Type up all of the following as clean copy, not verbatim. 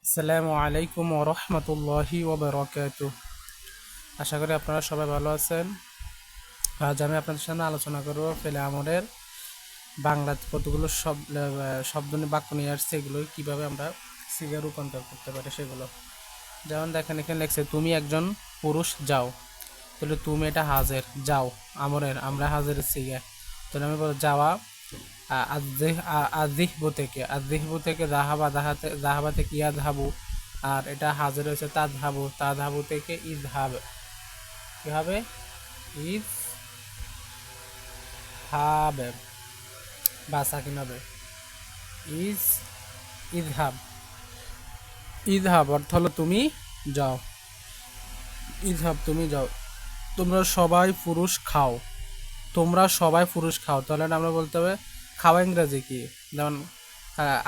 আসসালামু আলাইকুম ওয়া রাহমাতুল্লাহি ওয়া বারাকাতুহু। আশা করি আপনারা সবাই ভালো আছেন। আজ আমি আপনাদের সামনে আলোচনা করব ফেলে আমরের বাংলাতে কতগুলো শব্দ নিয়ে বাক্য নিয়ে আসছে, এগুলো কিভাবে আমরা সিগায় রূপান্তর করতে পারি সেগুলো। যেমন দেখেন, এখানে লেখছে তুমি একজন পুরুষ যাও, তাহলে তুমি এটা হাজের, যাও আমরের, আমরা হাজের সিগা, তাহলে আমি বলবো যাওয়া। আজিহবু থেকে, আজিহবু থেকে জাহাবা, জাহাবা থেকে ইয়াজহাবু। আর এটা হাজির হয়েছে তাজহাবু, তাজহাবু থেকে ইজহাব। কি হবে? ইজ হাবে, বা সাকিন হবে ইজ, ইজহাব। ইজহাব অর্থ হলো তুমি যাও, ইজহাব তুমি যাও। তোমরা সবাই পুরুষ খাও, তোমরা সবাই পুরুষ খাও, তাহলে আমরা বলতে হবে খাওয়া ইংরেজি কি? যেমন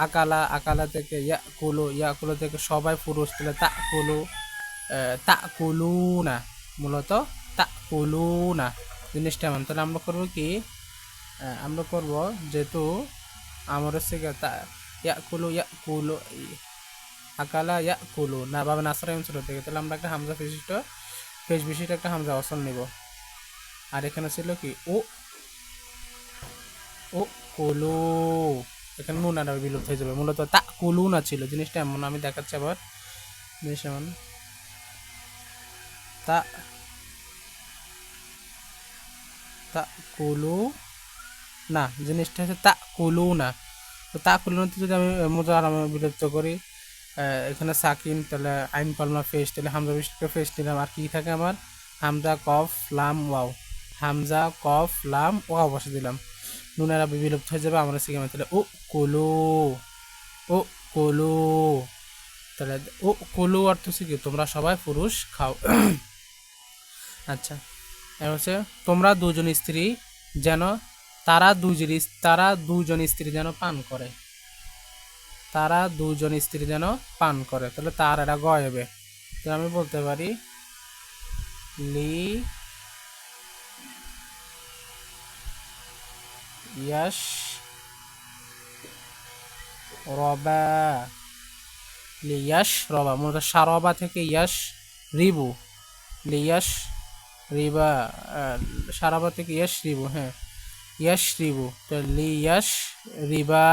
আকালা, আকালা থেকে ইয়াকুলু, ইয়াকুলু থেকে সবাই পুরুষ, তাহলে তাকুলু, তাকুলু না, মূলত তাকুলু না জিনিসটা এমন। তাহলে আমরা করবো কি, আমরা করব যেহেতু আমার হচ্ছে ইয়াকুলু, ইয়াকুলু, আকালা ইয়াকুলু না ভাবে নাসরা ছোট থেকে, তাহলে আমরা একটা হামজা বিশিষ্ট, পেশ বিশিষ্ট একটা হামজা অসল নিব। আর এখানে ছিল কি ও, ও কুলু, এখানে নুন আর বিলুপ্ত হয়ে যাবে, মূলত তা কুলু না ছিল জিনিসটা এমন। আমি দেখাচ্ছি আবার জিনিস এমন, তা তা কুলু না, জিনিসটা হচ্ছে তা কুলু না। তো তা কুলু না যদি আমি মোজার আমি বিলুপ্ত করি, এখানে সাকিন, তাহলে আইন কলমা ফেস, তাহলে হামজা বিশিষ্ট ফেস নিলাম। আর কি থাকে আমার, হামজা কফ লাম ওয়াও, হামজা কফ লাম ওয়াও বসে দিলাম, নুনের বিলুপ্ত হয়ে যাবে, আমরা শিখে তাহলে ও কুলু, ও কুলু। তাহলে ও কুলু অর্থ হচ্ছে কি তোমরা সবাই পুরুষ খাও। আচ্ছা, এবার হচ্ছে তোমরা দুজন স্ত্রী যেন, তারা দুজন স্ত্রী যেন পান করে, তারা দুজন স্ত্রী যেন পান করে, তাহলে তার এটা গয়েবে, তাহলে আমি বলতে পারি লি ইয়াস রবা, লিয়াস রবা, মূলত সারবা থেকে ইয়াস রিবু, লিয়াস রিবা, সারাবা থেকে ইয়াস রিবু, হ্যাঁ ইয়াস রিবু, তো লিয়াস রিবা,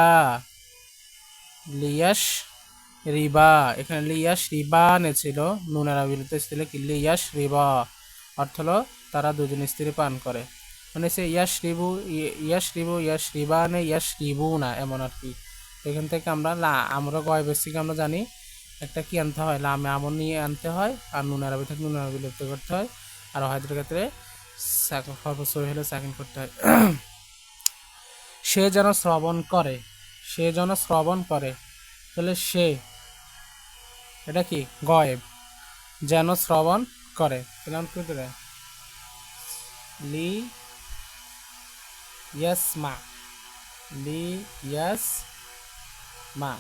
লিয়াস রিবা, এখানে লিয়াস রিবা নেছিল, নুনের বিরুদ্ধে ছিল কি লিয়াস রিবা, অর্থ হলো তারা দুজন স্ত্রী পান করে, মানে সে ইয়াস রিবু, ইয়াস রিবু, ইয়াস রিবা নে ইয়াস রিবু না, এমন আর কি। এখান থেকে আমরা আমরা গয় বেসিক আমরা জানি একটা কি আনতে হয়, লামে আমন নিয়ে আনতে হয়, আর নুন আরবি থেকে নুন আরবি বিলুপ্ত করতে হয়, আর হয়তো ক্ষেত্রে সর্বোচ্চ হলে সেকেন্ড করতে হয়। সে যেন শ্রবণ করে, সে যেন শ্রবণ করে, তাহলে সে এটা কি গয়েব, যেন শ্রবণ করে, তাহলে আমি কি দেবে লি ইয়াসমা, লি ইয়াসমা,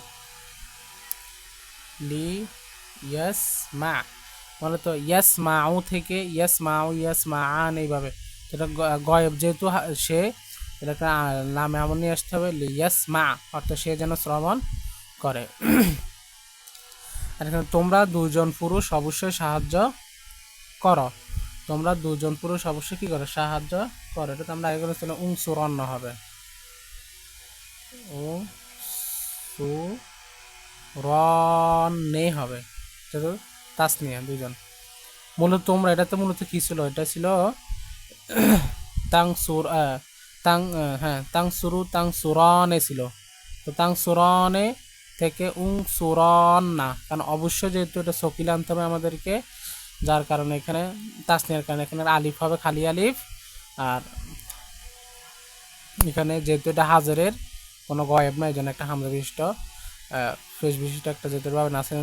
লি ইয়াসমা, মানে তো ইয়াসমাউ থেকে ইয়াসমাউ, ইয়াসমাআন, এইভাবে এটা গয়েব যেহেতু সে, এটাকে নামে এমন নিয়ে আসতে হবে লি ইয়াসমা, অর্থাৎ সে যেন শ্রবণ করে। আর এখানে তোমরা দুজন পুরুষ অবশ্যই সাহায্য করো, তোমরা দুজন পুরুষ অবশ্যই কি করো, সাহায্য করো, এটা তো আমরা আগে করেছিলাম সুরন্ন হবে, ও সু রনে হবে, এটা তো তাসনিয়া দুজন। মূলত তোমরা, এটা তো মূলত কি ছিল, এটা ছিল তাং সুর, তাং, হ্যাঁ তাং সুরু, তাং সুরনে ছিল, তো তাং সুরনে থেকে সুরন না, কারণ অবশ্যই যেহেতু এটা শকিল আনতে হবে আমাদেরকে, যার কারণে এখানে তাসনিয়ার কারণে এখানে আলিফ হবে, খালি আলিফ। আর এখানে যেহেতু এটা হাজারের কোনো গয়েব না, এই জন্য একটা হামজা বিশিষ্ট, ফ্রেশ বিশিষ্ট একটা যেতে পারবে নাসির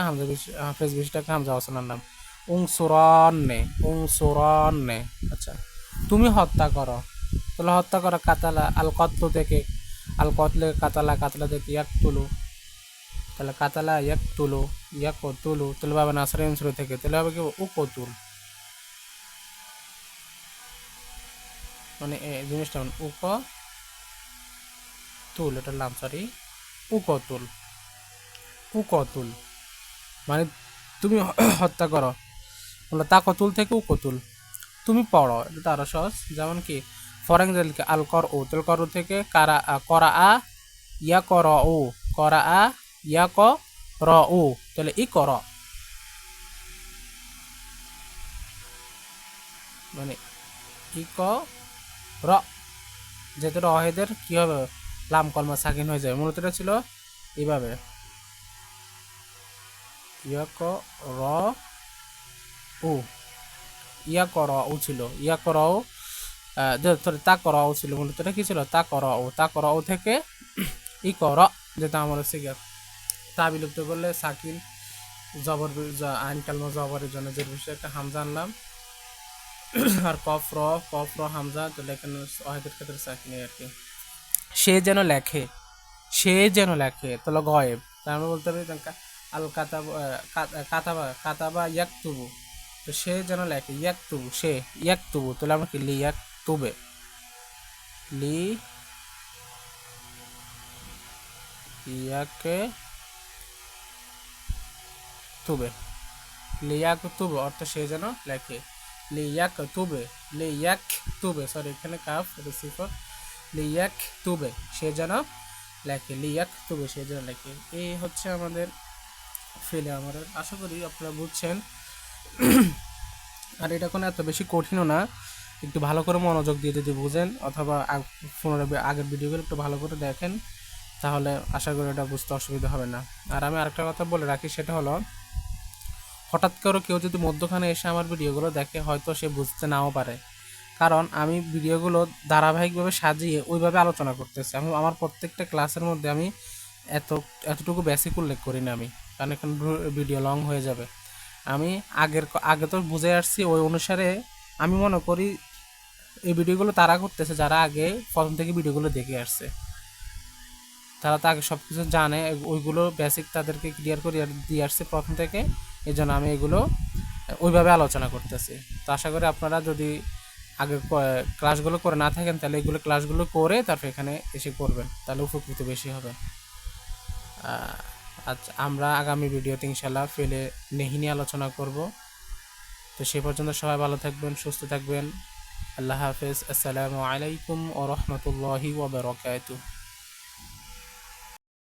হামজা ফ্রেশ বিশিষ্ট একটা হামজা অসনার নাম সুরনে, সুরনে। আচ্ছা, তুমি হত্যা করো, তাহলে হত্যা করো কাতালা, আল কতলু থেকে, আল কতলে কাতালা, কাতালা থেকে ইয়াক তুলু, তাহলে কাতালা ইয়াক তুলু, ইয়াক তুলু, তাহলে পাবে নাসরের শুরু থেকে, তাহলে হবে কি ও কতুল, মানে এই জিনিসটা উক তুল, এটা নাম সরি উকতুল, উকতুল। মানে তুমি হত্যা করো। বললো তা কতুল থেকে ও কতুল, তুমি পড়ো, এটা তো আরো সহজ। যেমন কি ফর এক্সাম্পল আল কর ও, তাহলে কর থেকে করা আ ইয়া কর ও, করা আ ইয়া ক র ও, তাহলে ই কর, মানে ই ক র, যেহেতু রহেদের কি হবে, লাম কলমা সাকিন হয়ে যাবে। মূলত এটা ছিল এইভাবে, ইয়া ক র ও, ইয়া কর ও ছিল, ইয়া কর ও, তা কর ও ছিল, মূলত এটা কি ছিল, তা কর ও, তা কর ও থেকে ই কর, যেটা আমার হচ্ছে গিয়ে তা বিলুপ্ত করলে সাকিন জবর, আইন কালমা জবরের জন্য যে বিষয়ে একটা হামজা আনলাম, আর কফ র হামজা, তাহলে এখানে ওয়াহিদের ক্ষেত্রে সাকিন আর কি। সে যেন লেখে, সে যেন লেখে, তাহলে গয়েব, তার আমরা বলতে পারি আল কাতাবা, কাতাবা কাতাবা ইয়াকতুবু, তো সে যেন লেখে, ইয়াকতুবু সে, ইয়াকতুবু, তাহলে আমরা কি লি ইয়াকতুবে, লি ইয়াকে তুবে, লিয়াক তুবে অর্থ সে যেন লেখে, লিয়াক তুবে, লিয়াক তুবে, সরি এখানে কাফ রিসিফার, লিয়াক তুবে সে যেন লেখে, লিয়াক তুবে সে যেন লেখে। এই হচ্ছে আমাদের ফেলে আমাদের, আশা করি আপনারা বুঝছেন। আর এটা কোনো এত বেশি কঠিনও না, একটু ভালো করে মনোযোগ দিয়ে যদি বুঝেন, অথবা আগের ভিডিওগুলো একটু ভালো করে দেখেন, তাহলে আশা করি এটা বুঝতে অসুবিধা হবে না। আর আমি আরেকটা কথা বলে রাখি, সেটা হলো হঠাৎ করে কেউ যদি মধ্যখানে এসে আমার ভিডিওগুলো দেখে, হয়তো সে বুঝতে নাও পারে, কারণ আমি ভিডিওগুলো ধারাবাহিকভাবে সাজিয়ে ওইভাবে আলোচনা করতেছি। আমি আমার প্রত্যেকটা ক্লাসের মধ্যে আমি এতটুকু বেসিক উল্লেখ করি না আমি, কারণ এখন ভিডিও লং হয়ে যাবে। আমি আগে তো বুঝে আসছি, ওই অনুসারে আমি মনে করি এই ভিডিওগুলো তারা করতেছে যারা আগে প্রথম থেকে ভিডিওগুলো দেখে আসছে, তারা তো আগে সব কিছু জানে, ওইগুলো বেসিক তাদেরকে ক্লিয়ার করে দিয়ে আসছে প্রথম থেকে, এই জন্য আমি এগুলো ওইভাবে আলোচনা করতেছি। তো আশা করি আপনারা যদি আগে ক্লাসগুলো করে না থাকেন, তাহলে এগুলো ক্লাসগুলো করে তারপর এখানে এসে করবেন, তাহলে উপকৃত বেশি হবে। আচ্ছা, আমরা আগামী ভিডিওতে ইনশাল্লাহ ফেলে নেহি নিয়ে আলোচনা করব। তো সে পর্যন্ত সবাই ভালো থাকবেন, সুস্থ থাকবেন। আল্লাহ হাফেজ। আসসালামু আলাইকুম ওয়া রাহমাতুল্লাহি ওয়া বারাকাতুহু।